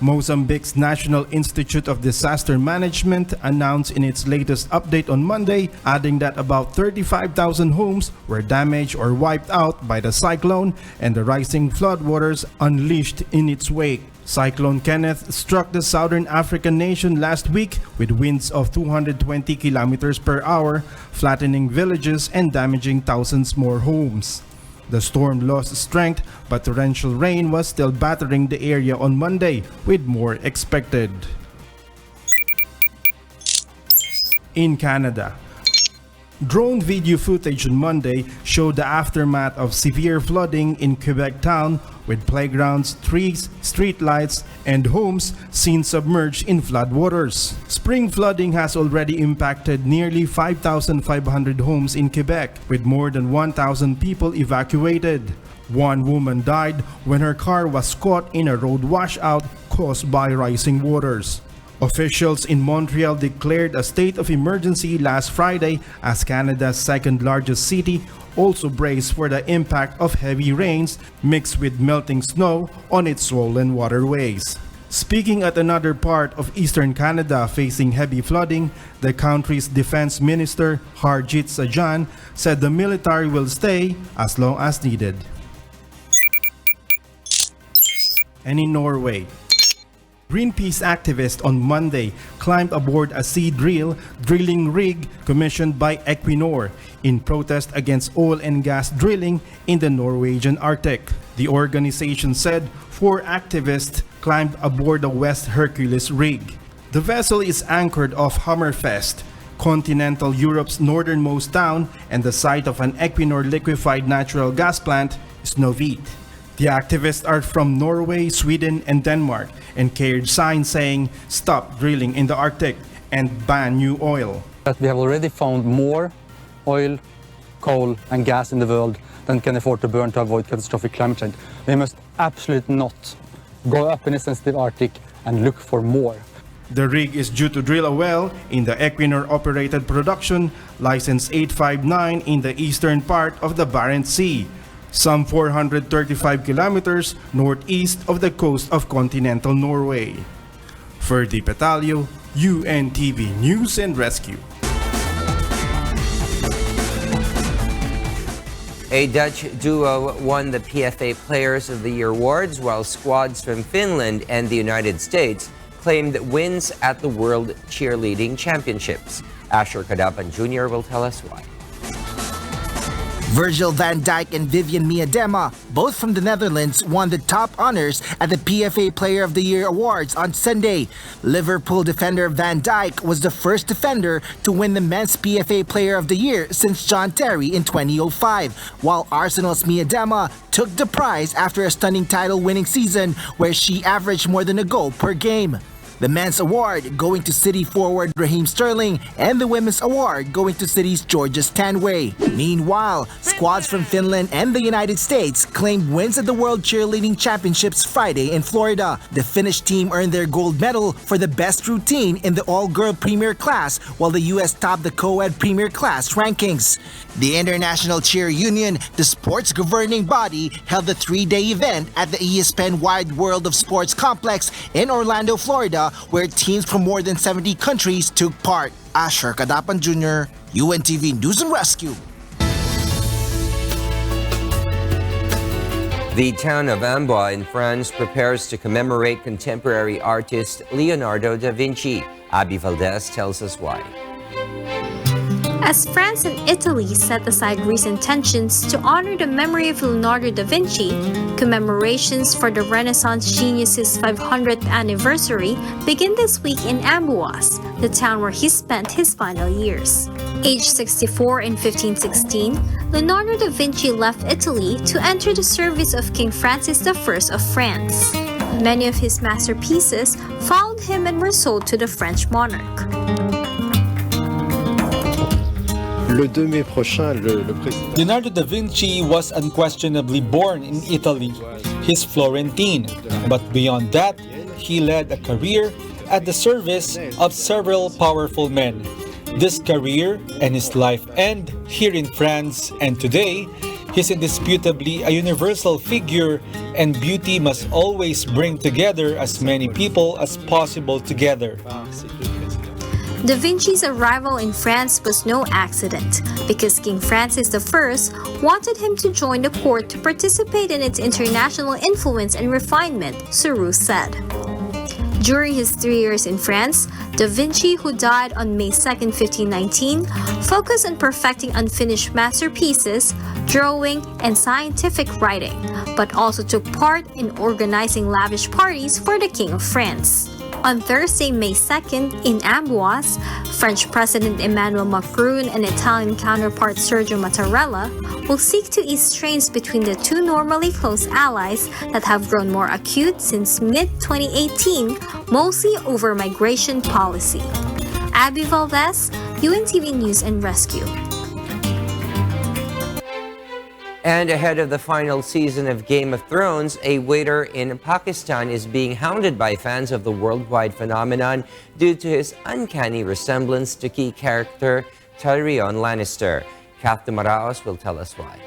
Mozambique's National Institute of Disaster Management announced in its latest update on Monday, adding that about 35,000 homes were damaged or wiped out by the cyclone and the rising floodwaters unleashed in its wake. Cyclone Kenneth struck the southern African nation last week with winds of 220 kilometers per hour, flattening villages and damaging thousands more homes. The storm lost strength, but torrential rain was still battering the area on Monday, with more expected. In Canada, drone video footage on Monday showed the aftermath of severe flooding in Quebec town, with playgrounds, trees, streetlights, and homes seen submerged in floodwaters. Spring flooding has already impacted nearly 5,500 homes in Quebec, with more than 1,000 people evacuated. One woman died when her car was caught in a road washout caused by rising waters. Officials in Montreal declared a state of emergency last Friday as Canada's second largest city also braced for the impact of heavy rains mixed with melting snow on its swollen waterways. Speaking at another part of eastern Canada facing heavy flooding, the country's defense minister Harjit Sajjan said the military will stay as long as needed. And in Norway, Greenpeace activists on Monday climbed aboard a sea drilling rig commissioned by Equinor in protest against oil and gas drilling in the Norwegian Arctic. The organization said 4 activists climbed aboard the West Hercules rig. The vessel is anchored off Hammerfest, continental Europe's northernmost town and the site of an Equinor liquefied natural gas plant, Snøhvit. The activists are from Norway, Sweden, and Denmark and carried signs saying, "Stop drilling in the Arctic" and "Ban new oil." That we have already found more oil, coal, and gas in the world than can afford to burn to avoid catastrophic climate change. We must absolutely not go up in the sensitive Arctic and look for more. The rig is due to drill a well in the Equinor-operated production, license 859 in the eastern part of the Barents Sea, some 435 kilometers northeast of the coast of continental Norway. Ferdy Petalio, UNTV News and Rescue. A Dutch duo won the PFA Players of the Year awards, while squads from Finland and the United States claimed wins at the World Cheerleading Championships. Asher Kadapan Jr. will tell us why. Virgil van Dijk and Vivian Miedema, both from the Netherlands, won the top honors at the PFA Player of the Year Awards on Sunday. Liverpool defender Van Dijk was the first defender to win the Men's PFA Player of the Year since John Terry in 2005, while Arsenal's Miedema took the prize after a stunning title-winning season where she averaged more than a goal per game. The men's award going to City forward Raheem Sterling, and the women's award going to City's Georgia Stanway. Meanwhile, squads from Finland and the United States claimed wins at the World Cheerleading Championships Friday in Florida. The Finnish team earned their gold medal for the best routine in the all-girl premier class, while the U.S. topped the co-ed premier class rankings. The International Cheer Union, the sport's governing body, held the 3-day event at the ESPN Wide World of Sports complex in Orlando, Florida, where teams from more than 70 countries took part. Asher Kadapan Jr., UNTV News and Rescue. The town of Amboise in France prepares to commemorate contemporary artist Leonardo da Vinci. Abby Valdez tells us why. As France and Italy set aside recent tensions to honor the memory of Leonardo da Vinci, commemorations for the Renaissance genius's 500th anniversary begin this week in Amboise, the town where he spent his final years. Aged 64 in 1516, Leonardo da Vinci left Italy to enter the service of King Francis I of France. Many of his masterpieces followed him and were sold to the French monarch. Leonardo da Vinci was unquestionably born in Italy. He's Florentine, but beyond that, he led a career at the service of several powerful men. This career and his life end here in France, and today, he's indisputably a universal figure, and beauty must always bring together as many people as possible together. Da Vinci's arrival in France was no accident, because King Francis I wanted him to join the court to participate in its international influence and refinement, Soros said. During his 3 years in France, Da Vinci, who died on May 2, 1519, focused on perfecting unfinished masterpieces, drawing, and scientific writing, but also took part in organizing lavish parties for the King of France. On Thursday, May 2nd, in Amboise, French President Emmanuel Macron and Italian counterpart Sergio Mattarella will seek to ease strains between the two normally close allies that have grown more acute since mid-2018, mostly over migration policy. Abby Valdez, UNTV News and Rescue. And ahead of the final season of Game of Thrones, a waiter in Pakistan is being hounded by fans of the worldwide phenomenon due to his uncanny resemblance to key character Tyrion Lannister. Kath Dumaraos will tell us why.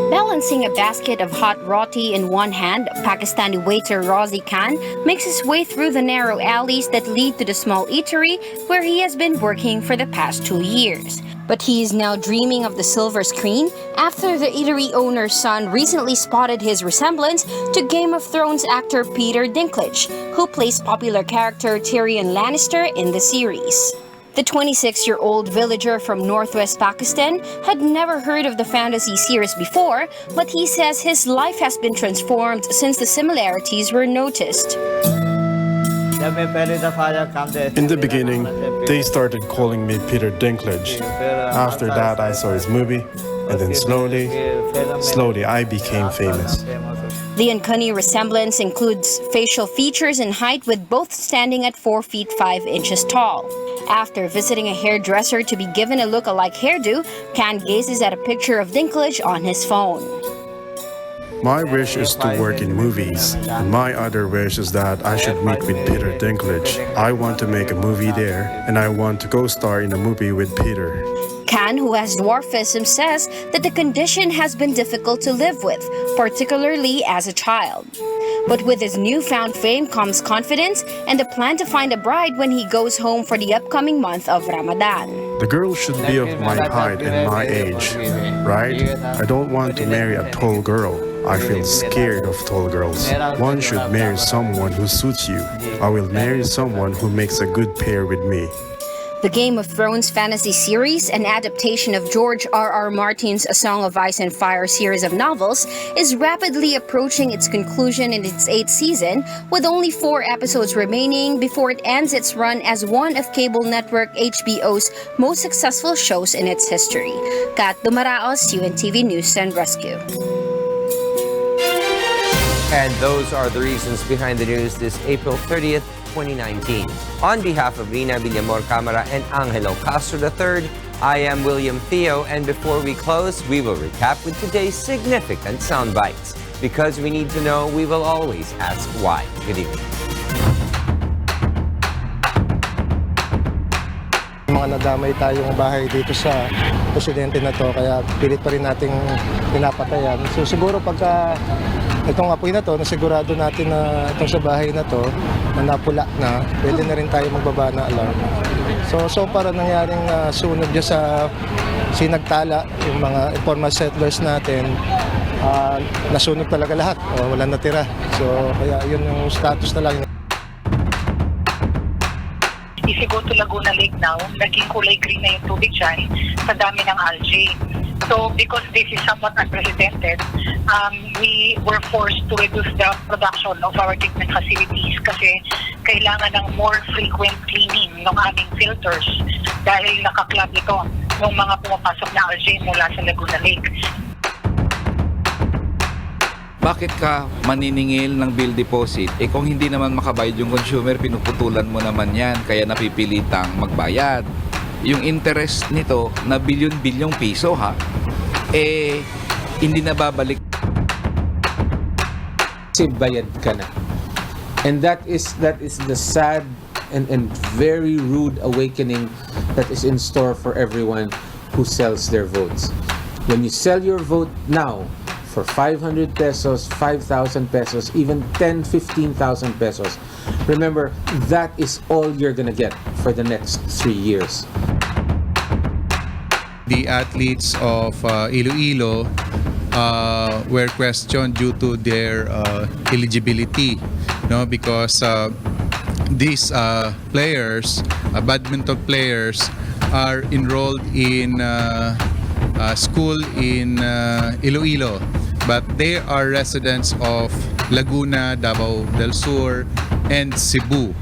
Balancing a basket of hot roti in one hand, Pakistani waiter Razi Khan makes his way through the narrow alleys that lead to the small eatery where he has been working for the past 2 years. But he is now dreaming of the silver screen after the eatery owner's son recently spotted his resemblance to Game of Thrones actor Peter Dinklage, who plays popular character Tyrion Lannister in the series. The 26-year-old villager from northwest Pakistan had never heard of the fantasy series before, but he says his life has been transformed since the similarities were noticed. In the beginning, they started calling me Peter Dinklage. After that, I saw his movie, and then slowly I became famous. The uncanny resemblance includes facial features and height, with both standing at 4 feet 5 inches tall. After visiting a hairdresser to be given a look-alike hairdo, Khan gazes at a picture of Dinklage on his phone. My wish is to work in movies, and my other wish is that I should meet with Peter Dinklage. I want to make a movie there, and I want to co-star in a movie with Peter. Khan, who has dwarfism, says that the condition has been difficult to live with, particularly as a child. But with his newfound fame comes confidence and the plan to find a bride when he goes home for the upcoming month of Ramadan. The girl should be of my height and my age, right? I don't want to marry a tall girl. I feel scared of tall girls. One should marry someone who suits you. I will marry someone who makes a good pair with me. The Game of Thrones fantasy series, an adaptation of George R.R. Martin's A Song of Ice and Fire series of novels, is rapidly approaching its conclusion in its 8th season, with only 4 episodes remaining before it ends its run as one of cable network HBO's most successful shows in its history. Kat Dumaraos, UNTV News and Rescue. And those are the reasons behind the news this April 30th, 2019. On behalf of Rina Villamor Camara and Angelo Castro III, I am William Theo, and before we close, we will recap with today's significant sound bites. Because we need to know, we will always ask why. Good evening. Mga nadamay tayong bahay dito sa presidente na to, kaya pilit pa rin nating pinapatayan. So siguro pagka itong apoy na to, nasigurado natin na itong sa bahay na to, na napula na, pwede na rin tayo magbaba na alarm. So para nangyaring sunog dyan sa sinagtala, yung mga informal settlers natin, nasunog talaga lahat, wala natira. So kaya yun yung status na lang. if you go to Laguna Lake now, naging kulay green na yung tubig dyan sa dami ng algae. So because this is somewhat unprecedented, we were forced to reduce the production of our treatment facilities kasi kailangan ng more frequent cleaning ng aming filters dahil nakaklab ito ng mga pumapasok na algae mula sa Laguna Lake. Bakit ka maniningil ng bill deposit? Kung hindi naman makabayad yung consumer, pinuputulan mo naman yan, kaya napipilitang magbayad. Yung interest nito na bilyon-bilyong piso hindi na babalik. Bayad ka na. And that is the sad and very rude awakening that is in store for everyone who sells their votes. When you sell your vote now, for 500 pesos, 5,000 pesos, even 10, 15,000 pesos. Remember, that is all you're gonna get for the next 3 years. The athletes of Iloilo were questioned due to their eligibility, because these players, badminton players, are enrolled in school in Iloilo, but they are residents of Laguna, Davao del Sur, and Cebu.